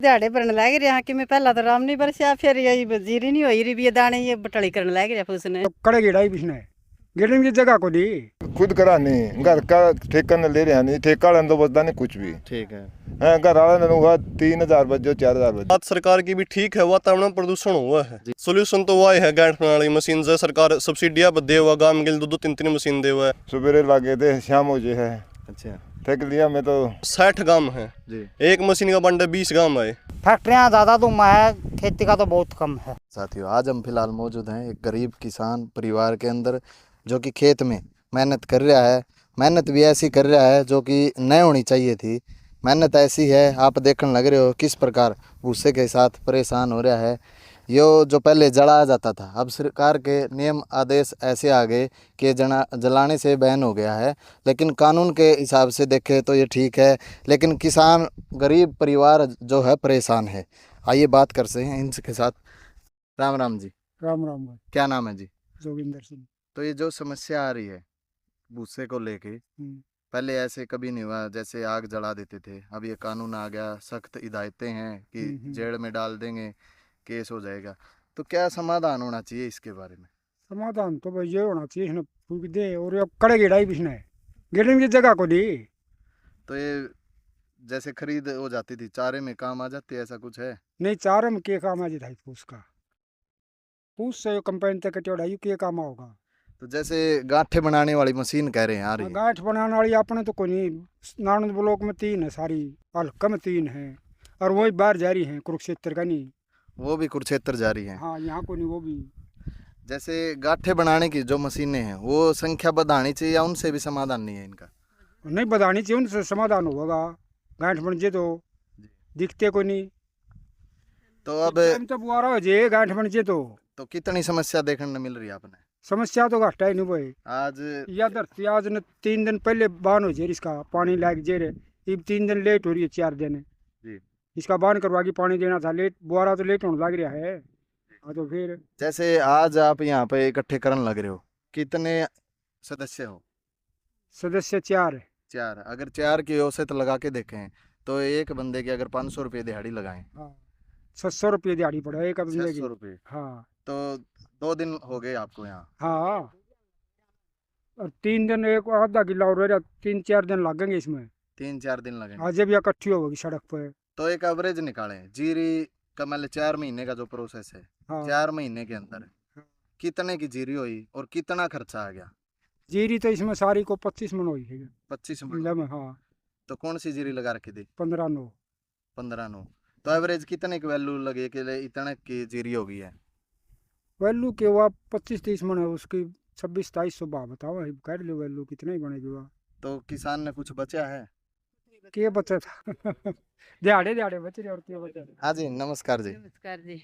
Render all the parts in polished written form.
ਦਿਹਾੜੇ ਭਰਨ ਲੱਗ ਰਿਹਾ ਕਿ ਮੈਂ ਪਹਿਲਾਂ ਤਾਂ ਆਰਾਮ ਨਹੀਂ ਬਰਸਿਆ ਫਿਰ ਇਹ ਵਜ਼ੀਰੀ ਨਹੀਂ ਹੋਈ ਰਹੀ दाने ये बटड़ी करने लग रहा उसने तो कड़े गेड़ा ही पिछने गेड़ने की जगह को दी खुद करा नहीं घर का ठेका न ले रहा नहीं ठेका वाले तो बचता नहीं कुछ भी। ठीक है। घर वाले ने हुआ 3000 बजो 4000 बजो। बात सरकार की भी ठीक है, वातावरण प्रदूषण हुआ है। सोल्यूशन तो वही है गांठ बनाने वाली मशीन से सरकार सब्सिडिया दे हुआ गांव के लिए 2-2 3-3 मशीन दे हुआ है। सवेरे लागे थे शाम हो जाए है। अच्छा ठेक लिया मैं तो 60 गांव है जी। एक मशीन का बंडा 20 गांव है। फैक्ट्रियाँ ज़्यादा धुआं है, खेती का तो बहुत कम है। साथियों आज हम फिलहाल मौजूद हैं एक गरीब किसान परिवार के अंदर जो कि खेत में मेहनत कर रहा है। मेहनत भी ऐसी कर रहा है जो कि नहीं होनी चाहिए थी। मेहनत ऐसी है आप देखने लग रहे हो किस प्रकार भूसे के साथ परेशान हो रहा है। यो जो पहले जलाया जाता था अब सरकार के नियम आदेश ऐसे आ गए कि जलाने से बैन हो गया है, लेकिन कानून के हिसाब से देखें तो ये ठीक है, लेकिन किसान गरीब परिवार जो है परेशान है। आइए बात करते हैं इनके साथ। राम राम जी। राम राम भाई। क्या नाम है जी? जोगिंदर सिंह। तो ये जो समस्या आ रही है भूसे को लेके पहले ऐसे कभी नहीं हुआ, जैसे आग जला देते थे, अब ये कानून आ गया, सख्त हिदायतें हैं कि जेल में डाल देंगे, केस हो जाएगा, तो क्या समाधान होना चाहिए इसके बारे में? समाधान तो भाई ये होना चाहिए इसने फूक दे और ये कड़े गेड़ा ही पिछने गेड़ने की जगह को दी। तो ये जैसे खरीद हो जाती थी चारे में काम आ जाती है, ऐसा कुछ है? नहीं चारे में के काम आ जाता है फूस का, फूस से कंपेन तक चढ़ाई के काम होगा। तो जैसे गांठे बनाने वाली मशीन कह रहे हैं आ रही है। गांठ बनाने वाली अपने तो कोई नहीं, नानंद ब्लॉक में 3 है, सारी हल्का में 3 है और वही बाहर जा रही है कुरुक्षेत्र का नहीं, वो भी कुरुक्षेत्र जा रही है। हाँ यहाँ को नहीं वो भी। जैसे गांठे बनाने की जो मशीनें हैं वो संख्या बढ़ानी चाहिए या उनसे भी समाधान नहीं है इनका? नहीं बढ़ानी चाहिए, उनसे समाधान होगा। गांठ बन जाए तो दिखते कोई नहीं, तो अब तो बुआरा हो जाए गांठ बन जाए तो कितनी समस्या देखने मिल रही है आपने? समस्या तो घाटा ही नहीं भाई। आज या धरती आज ने 3 दिन पहले बान हो जाए, इसका पानी लाग जे रहे, ये 3 दिन लेट हो रही है, 4 दिन जी। इसका बान करवा के पानी देना था, लेट बुआरा तो लेट होने लग रहा है। तो फिर जैसे आज आप यहाँ पे इकट्ठे करने लग रहे हो, कितने सदस्य हो? सदस्य 4 है। 4। अगर 4 की औसत लगा के देखें तो एक बंदे की अगर 500 रुपये दिहाड़ी लगाएं, हाँ 700 रुपये दिहाड़ी पड़ा एक बंदे 600 की। रुपये, हाँ तो 2 दिन हो गए आपको यहाँ। हाँ और 3 दिन एक आधा किला और 3-4 दिन लगेंगे इसमें। 3-4 दिन लगेंगे। आज जब इकट्ठी होगी सड़क पे। तो एक एवरेज निकालें जीरी का, मान 4 महीने का जो प्रोसेस है, हाँ 4 महीने के अंदर कितने की जीरी हुई और कितना खर्चा आ गया? जीरी तो इसमें सारी को 25 मन हुई है 25 बिल्ला में। हाँ तो कौन सी जीरी लगा रखी थी? 15-9। 15-9। तो एवरेज कितने की वैल्यू लगे कि इतने की जीरी हो गई है? वैल्यू के हुआ 25-30 मन है, उसकी 26-27 भाव बताओ, कर लो वैल्यू कितना ही बनेगी वह। तो किसान ने कुछ बचा है? के बचा था दिहाड़े बच रहे और क्या बचा। हाँ जी नमस्कार जी। नमस्कार जी।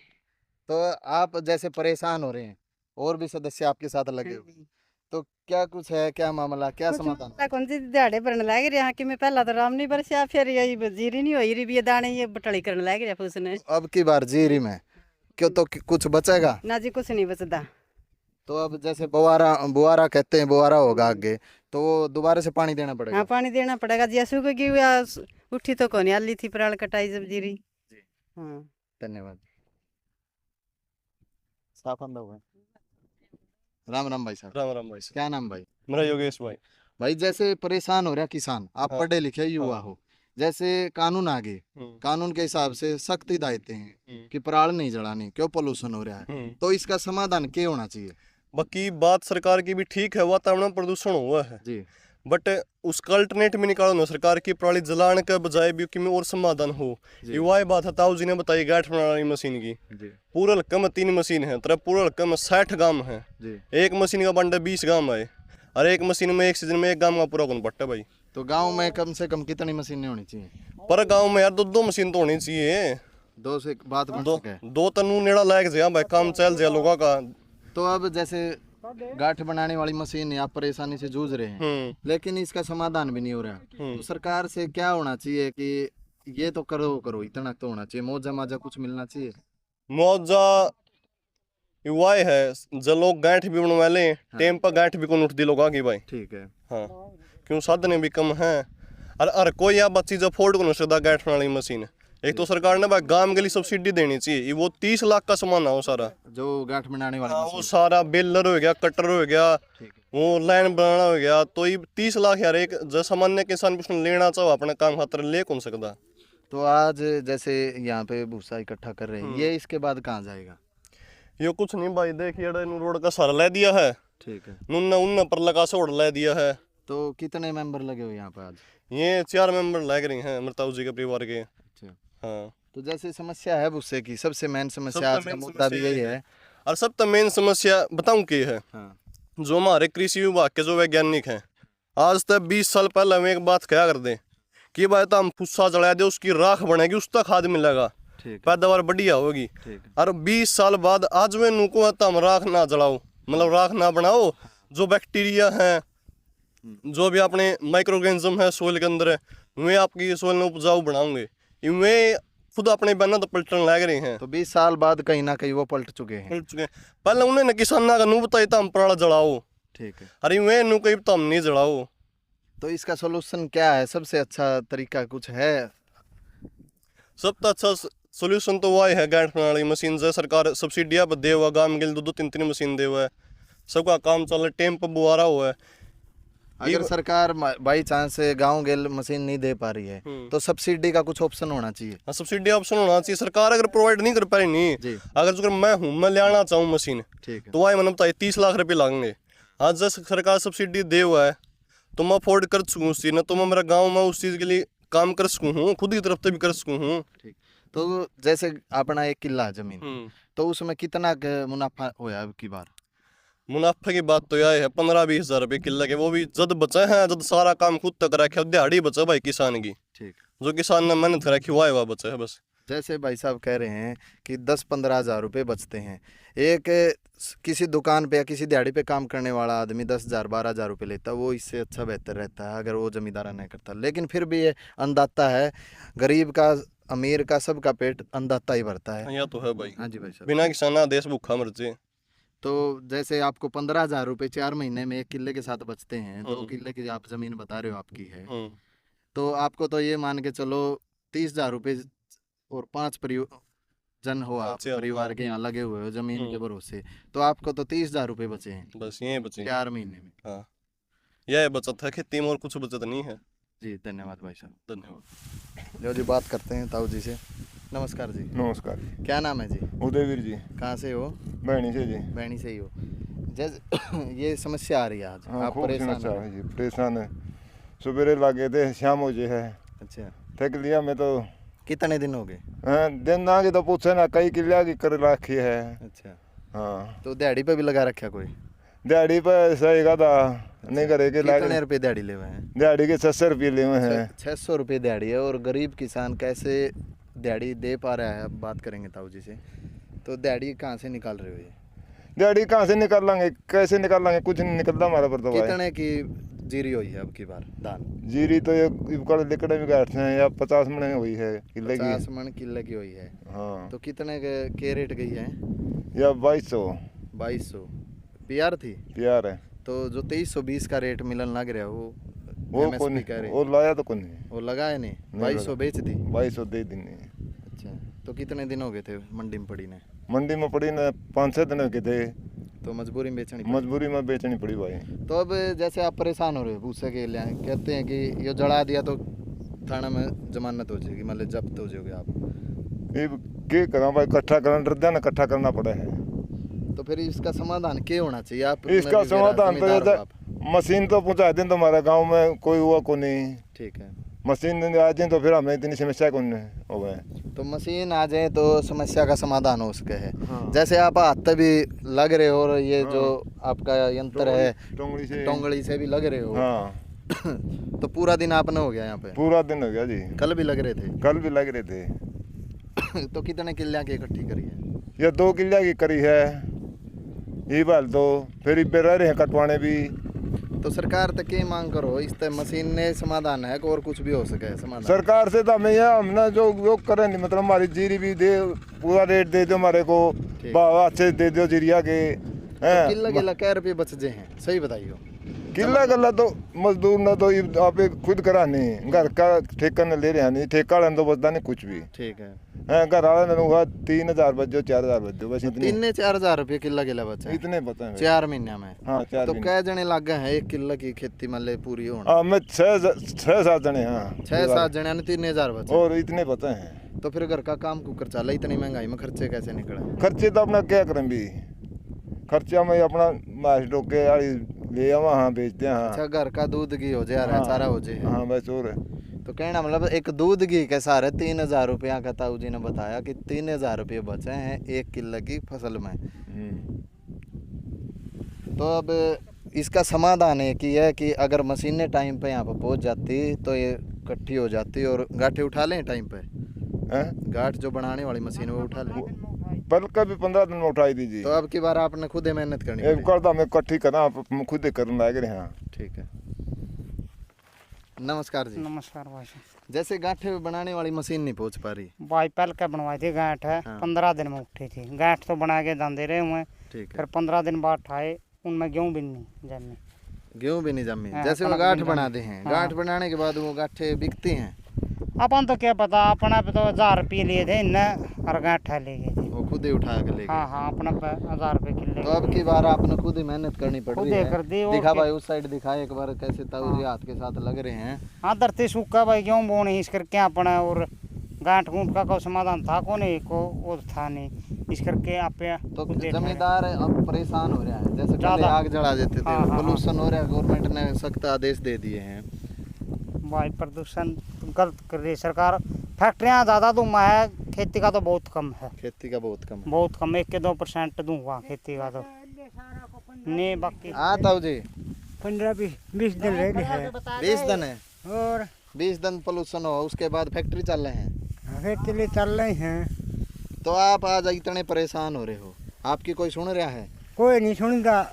तो आप जैसे परेशान हो रहे हैं और भी सदस्य आपके साथ लगे हुए, तो क्या कुछ है, क्या मामला, क्या समाधान? कौन सी दिहाड़े भरने लग रहा कि मैं पहला तो आराम नहीं बरसिया फिर ये वजीरी नहीं होई रही दाने ये बटड़ी करने लग रहा उसने। अब की बार जीरी में क्यों तो कुछ बचेगा ना जी कुछ नहीं बचता। तो अब जैसे बुआरा कहते हैं, बुआरा होगा आगे तो वो दोबारा से पानी देना पड़ेगा। हाँ पानी देना पड़ेगा जी, सूख गई उठी तो कौन आली थी पराल कटाई जब जीरी। हाँ धन्यवाद। साफ अंदा हुआ। राम राम भाई साहब। राम राम भाई। क्या नाम भाई? मेरा योगेश भाई। भाई जैसे परेशान हो रहा किसान, आप हाँ। पढ़े लिखे युवा हो, जैसे कानून आ गए, कानून के हिसाब से सख्त हिदायतें हैं कि पराल नहीं जलानी, क्यों पोल्यूशन हो रहा है, तो इसका समाधान क्या होना चाहिए? बाकी बात सरकार की भी ठीक है, वातावरण प्रदूषण हुआ है जी। बट उसका अल्टरनेट में निकालो ना सरकार की पराली जलाने के बजाय भी कि में और समाधान हो। युवा बात है ताऊ जी ने बताई गांठ बनाने वाली मशीन की जी। पूरा हल्का में 3 मशीन है, तरह पूरा हल्का में 60 गांव है जी। एक मशीन का बंडा 20 गांव है और एक मशीन में एक सीजन में एक गांव का पूरा कौन पट्टा भाई। तो गांव में कम से कम कितनी मशीनें होनी चाहिए? पर गांव में यार 2 मशीन तो होनी चाहिए। 2 से बात बन सके। 2 तनु नेड़ा लायक जाए भाई, काम चल जाए लोगों का। तो अब जैसे गांठ बनाने वाली मशीन है, आप परेशानी से जूझ रहे हैं, लेकिन इसका समाधान भी नहीं हो रहा, तो सरकार से क्या होना चाहिए कि ये तो करो इतना तो होना चाहिए, मुआवजा माजा कुछ मिलना चाहिए। मुआवजा युवा है जो लोग गांठ भी बनवा लें, टेम पर गांठ भी कौन उठती लोगों की भाई। ठीक है। हाँ क्यों साधन भी कम है और हर कोई आप चीज अफोर्ड कर सकता गांठ बनाने वाली मशीन। एक तो सरकार ने भाई गांव के लिए सब्सिडी देनी चाहिए, ये वो 30 लाख का सामान हो सारा, जो गांठ बनाने वाली हाँ, मशीन। वो सारा बेलर हो गया, कटर हो गया, ठीक है। वो लाइन बनाना हो गया, तो ये 30 लाख यार एक जो सामान्य किसान उसने लेना चाहो अपने काम खातर ले कौन सकता। तो आज जैसे यहाँ पे भूसा इकट्ठा कर रहे हैं, ये इसके बाद कहाँ जाएगा? ये कुछ नहीं भाई, देखिए रोड का सारा ले दिया है, ठीक है। नुन्ना उन्ना पर लगा सोड़ ले दिया है। तो कितने मेंबर लगे हुए यहाँ पे आज? ये 4 मेंबर लग रहे हैं मृताऊ जी के परिवार के। अच्छा। हाँ, तो जैसे समस्या है भूसे की, सबसे मेन समस्या सबसे आज का main मुद्दा भी समस्या यही ये है। और सब तो मेन समस्या बताऊं की है, हाँ। जो हमारे कृषि विभाग के जो वैज्ञानिक हैं, आज तक 20 साल पहले हम एक बात क्या कर दें कि भाई तो हम फुस्सा जला दे, उसकी राख बनेगी, उसका खाद मिलेगा, ठीक है। पैदावार बढ़िया होगी। ठीक है। और 20 साल बाद आज वे नुको तो हम राख ना जलाओ, मतलब राख ना बनाओ, जो बैक्टीरिया है, जो भी अपने माइक्रोऑर्गेनिज्म है सोइल के अंदर है, वे आपकी सोइल में उपजाऊ बनाओगे, वे खुद अपने बना तो पलटन लग रहे हैं। तो 20 साल बाद कहीं ना कहीं वो पलट चुके हैं। पलट चुके हैं। पहले उन्हें किसाना का नू बताई तो हम पराला जलाओ, ठीक है। अरे वे नु कहीं तो हम नहीं जलाओ। तो इसका सोल्यूशन क्या है? सबसे अच्छा तरीका कुछ है? सबसे अच्छा सोल्यूशन तो वही है, गांठ बनाने वाली मशीन से सरकार सब्सिडिया पर दे हुआ, गांव के लिए 2-3 मशीन दे हुआ है, सबका काम चल रहा है, टेम पर बुआरा हुआ है। अगर सरकार बाई चांस गाँव गेल मशीन नहीं दे पा रही है तो सब्सिडी का कुछ ऑप्शन होना चाहिए। हाँ, सब्सिडी ऑप्शन होना चाहिए, सरकार अगर प्रोवाइड नहीं कर पा रही नहीं, जी। अगर मैं लेना चाहूँ मशीन, ठीक है। तो वही मैंने बताया 30 लाख रुपये लगेंगे। आज जैसे सरकार सब्सिडी दे हुआ है तो मैं अफोर्ड कर सकूँ उस चीज़ ने, तो मैं मेरा गाँव में उस चीज़ के लिए काम कर सकूँ हूँ, खुद की तरफ से भी कर सकूँ हूँ। ठीक। तो जैसे अपना 1 किला है जमीन, तो उसमें कितना मुनाफा होया अब की बार? मुनाफे की बात तो यह है 15-20 हज़ार रुपये किले के, वो भी जद बचे हैं, जद सारा काम खुद तक रखे, दिहाड़ी बचे भाई किसान की, ठीक। जो किसान ने मेहनत रखी हुआ बचे है बस। जैसे भाई साहब कह रहे हैं कि 10-15 हज़ार रुपये बचते हैं, एक किसी दुकान पे या किसी दिहाड़ी पे काम करने वाला आदमी 10,000 12,000 रुपये लेता है, वो इससे अच्छा बेहतर रहता है अगर वो जमींदारा नहीं करता। लेकिन फिर भी ये अन्नदाता है, गरीब का अमीर का सबका पेट अन्नदाता ही भरता है। यह तो है भाई, हाँ जी भाई साहब। बिना किसान देश भूखा मर जाए। तो जैसे आपको 15,000 रुपये 4 महीने में 1 किले के साथ बचते हैं, 2 किले की आप ज़मीन बता रहे हो आपकी है, तो आपको तो ये मान के चलो 30,000 रुपये और 5 जन हो आप परिवार के यहाँ लगे हुए हो जमीन के भरोसे, तो आपको तो 30,000 रुपये बचे हैं बस ये बचे 4 महीने में। हाँ, यह बचत है खेती में, और कुछ बचत नहीं है। जी धन्यवाद भाई साहब। धन्यवाद। लो जी, बात करते हैं ताऊ जी से। नमस्कार जी। नमस्कार जी। क्या नाम है जी? उदयवीर जी। कहाँ से हो? बहनी से जी। बहनी से ही हो। जैसे ये समस्या आ रही है आज, हाँ, आप खूब परेशान समस्या हो? है जी, परेशान है। सवेरे लागे थे, शाम हो जे है, अच्छा, थक लिया मैं तो। कितने दिन हो गए? हाँ, दिन आगे तो पूछे ना, कई किला की कर रखी है। अच्छा, हाँ, तो दिहाड़ी पे भी लगा रखा कोई? दिहाड़ी पे सही का था, नहीं करे के कितने लागे। रुपए दिहाड़ी ले हुए हैं? दिहाड़ी के 600 रुपये ले हुए हैं। 600 रुपये दिहाड़ी है, और गरीब किसान कैसे दिहाड़ी दे पा रहा है, अब बात करेंगे ताऊ जी से। तो दिहाड़ी कहाँ से निकाल रहे हो ये? दिहाड़ी कहाँ से निकाल लांगे, कैसे निकाल लांगे, कुछ नहीं निकलता हमारा पर तो भाई। कितने की जीरी हुई है अब की बार धान? जीरी तो ये लिकड़े भी गाठ हैं, या 50 मन हुई है किले 50 की। मन किले की हुई है। हाँ, तो कितने के रेट गई है? या 2200 2200 पीआर थी। प्यार है। तो जो 2320 का रेट मिलन लग रहा है वो MSP कौन का रेट वो लाया तो कौन नहीं, वो लगाया नहीं, नहीं 2200 लगा। बेच दी। 2200 दे दिन। अच्छा, तो कितने दिन हो गए थे मंडी में पड़ी ने? मंडी में पड़ी ना 5-6 दिन के थे, तो मजबूरी में बेचनी पड़ी। मजबूरी में बेचनी पड़ी भाई। तो अब जैसे आप परेशान हो रहे हो भूसे के लिए, कहते हैं कि ये जला दिया तो थाना में जमानत हो जाएगी, मतलब जब्त हो जाओगे आप। ये क्या करा भाई, इकट्ठा करना डरता ना, इकट्ठा करना पड़ा है। तो फिर इसका समाधान क्या होना चाहिए? आप इसका समाधान तो ये मशीन तो पहुँचा दें, तो हमारे गाँव में कोई हुआ को नहीं। ठीक है, मशीन आ जाए तो फिर हमें इतनी समस्या कौन हो गए। तो मशीन आ जाए तो समस्या का समाधान हो सके है। हाँ। जैसे आप हाथ भी लग रहे हो, और ये जो आपका यंत्र है टोंगड़ी से भी लग रहे हो। हाँ, तो पूरा दिन आपने हो गया यहाँ पे? पूरा दिन हो गया जी। कल भी लग रहे थे? कल भी लग रहे थे। तो कितने किल्लियाँ की इकट्ठी करी है? ये 2 किल्ला की करी है, ये बाल दो, फिर इबे रह रहे हैं कटवाने भी। तो सरकार तक की मांग करो, इस तरह मशीन ने समाधान है और कुछ भी हो सके समाधान? सरकार से तो हमें यह हमने जो करें नहीं, मतलब हमारी जीरी भी दे, पूरा रेट दे दो हमारे को, भाव अच्छे दे दो जीरिया के। तो किला किला क्या रुपये बच जे हैं, सही बताइए। किला गला तो मजदूर ना तो आप खुद करा नहीं, घर का ठेका न ले रहा नहीं, ठेका वाले तो बचता नहीं कुछ भी। ठीक है, घर वाले ने हुआ 3000 बचो 4000 बचो बस इतने 3-4 रुपये किला किला बचा है इतने पता है। 4 महीने में। हाँ 4 तो कै जने लग गए हैं एक किला की खेती मतलब पूरी होने? हाँ मैं 6-7 जने। हाँ 6-7 जने ने 3000 बचे। और इतने पता है। तो फिर घर का काम कुकर चला, इतनी महंगाई में खर्चे कैसे निकले? खर्चे तो अपना क्या करें भी, खर्चा में अपना मास डोके ले आवा, हाँ बेचते हैं। हाँ अच्छा, घर का दूध घी हो जाए, हाँ, सारा हो जाए। हाँ बस और है। तो कहना मतलब एक दूध घी के सारे 3000 रुपया का ताऊ जी ने बताया कि 3000 रुपये बचे हैं एक किलो की फसल में। तो अब इसका समाधान एक ही है कि अगर मशीनें टाइम पे यहाँ पर पहुँच जाती तो ये इकट्ठी हो जाती और गांठें उठा लें टाइम पे। हैं? गांठ जो बनाने वाली मशीन वो उठा लें। पल का भी 15 दिन में उठाई दीजिए। तो अब की बार आपने खुद ही मेहनत करनी एक पड़ेगी। करदा मैं इकट्ठी करा, आप खुद ही करने लग रहे हैं। ठीक है, नमस्कार जी। नमस्कार भाई। जैसे गांठें बनाने वाली मशीन नहीं पहुँच पा रही। भाई पहले क्या बनवाई थी गांठ है, हाँ। 15 दिन में उठी थी गांठ, तो बना के दांदे रहे हुए। ठीक है, फिर 15 दिन बाद ठाए, उनमें गेहूँ भी नहीं जमी। गेहूँ भी नहीं जमी। हाँ, जैसे वो कनक गांठ भी बनाते नहीं हैं, जमी। गांठ हाँ। बनाने के बाद वो गांठें बिकती हैं। अपन तो क्या पता, अपना पे तो 1000 रुपये लिए थे इनने और गांठा ले गए थे। वो खुद ही उठा के ले गए। हाँ हाँ, अपना पे 1000 रुपये किले। तो अब की बार आपने खुद ही मेहनत करनी पड़ खुद रही ही है। कर दी। दिखा ओके। भाई उस साइड दिखा एक बार कैसे ताऊ जी हाथ के साथ लग रहे हैं। हाँ, धरती सूखा भाई, गेहूँ बोने इस करके अपना, और गांठ गूंठ का कोई समाधान था को नहीं, को वो था नहीं, इस करके आप तो जमींदार अब परेशान हो रहा है। जैसे पहले ज़्यादा। आग जला देते थे, हाँ, हाँ, पोल्यूशन हो रहा है, गवर्नमेंट ने सख्त आदेश दे दिए हैं। वायु प्रदूषण तो गलत कर रही है सरकार। फैक्ट्रियाँ ज़्यादा धुआं है, खेती का तो बहुत कम है। खेती का बहुत कम है। बहुत कम, 1-2% धुआं खेती का तो नहीं। बाकी हाँ ताऊ जी, 15-20 दिन रह गए हैं 20 दिन है, और 20 दिन पोल्यूशन हो, उसके बाद फैक्ट्री चल रहे हैं। फिर के लिए चल रहे हैं। तो आप आज इतने परेशान हो रहे हो, आपकी कोई सुन रहा है? कोई नहीं सुनता।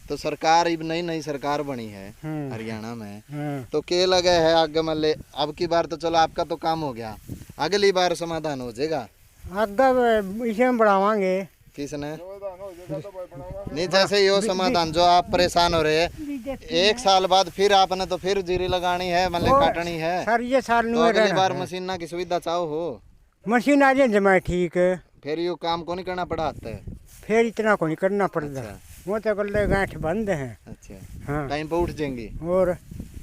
तो सरकार नई सरकार बनी है हम्म। हरियाणा में, हाँ। तो के लगे है आगे मल्ले। अब की बार तो चलो आपका तो काम हो गया, अगली बार समाधान हो जाएगा। आगे इसे में बढ़ावांगे। किसने नहीं, जैसे यो समाधान जो आप परेशान हो रहे हैं, 1 साल बाद फिर आपने तो फिर जीरी लगानी है, मतलब काटनी है। सर ये साल तो अगली बार मशीना की सुविधा चाहो हो, मशीन आ जाए जमा ठीक है, फिर यो काम को नहीं करना पड़ा है। फिर इतना को नहीं करना पड़ता। अच्छा। वो तो गले गांठ बंद हैं। अच्छा, हाँ। टाइम पे उठ जाएंगी। और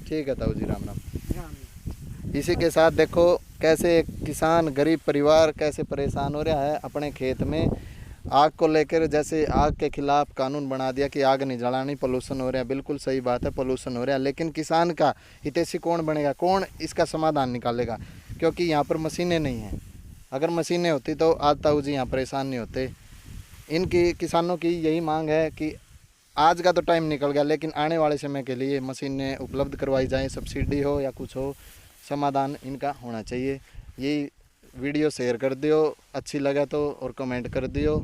ठीक है ताऊ जी, राम राम। इसी के साथ देखो कैसे एक किसान गरीब परिवार कैसे परेशान हो रहा है अपने खेत में आग को लेकर। जैसे आग के खिलाफ कानून बना दिया कि आग नहीं जलानी, पोल्यूशन हो रहा है। बिल्कुल सही बात है, पोल्यूशन हो रहा है, लेकिन किसान का हितैषी कौन बनेगा, कौन इसका समाधान निकालेगा? क्योंकि यहाँ पर मशीनें नहीं हैं। अगर मशीनें होती तो आज ताऊ जी यहाँ परेशान नहीं होते। इनकी किसानों की यही मांग है कि आज का तो टाइम निकल गया, लेकिन आने वाले समय के लिए मशीनें उपलब्ध करवाई जाएं, सब्सिडी हो या कुछ हो, समाधान इनका होना चाहिए। यही वीडियो शेयर कर दियो, अच्छी लगा तो, और कमेंट कर दियो।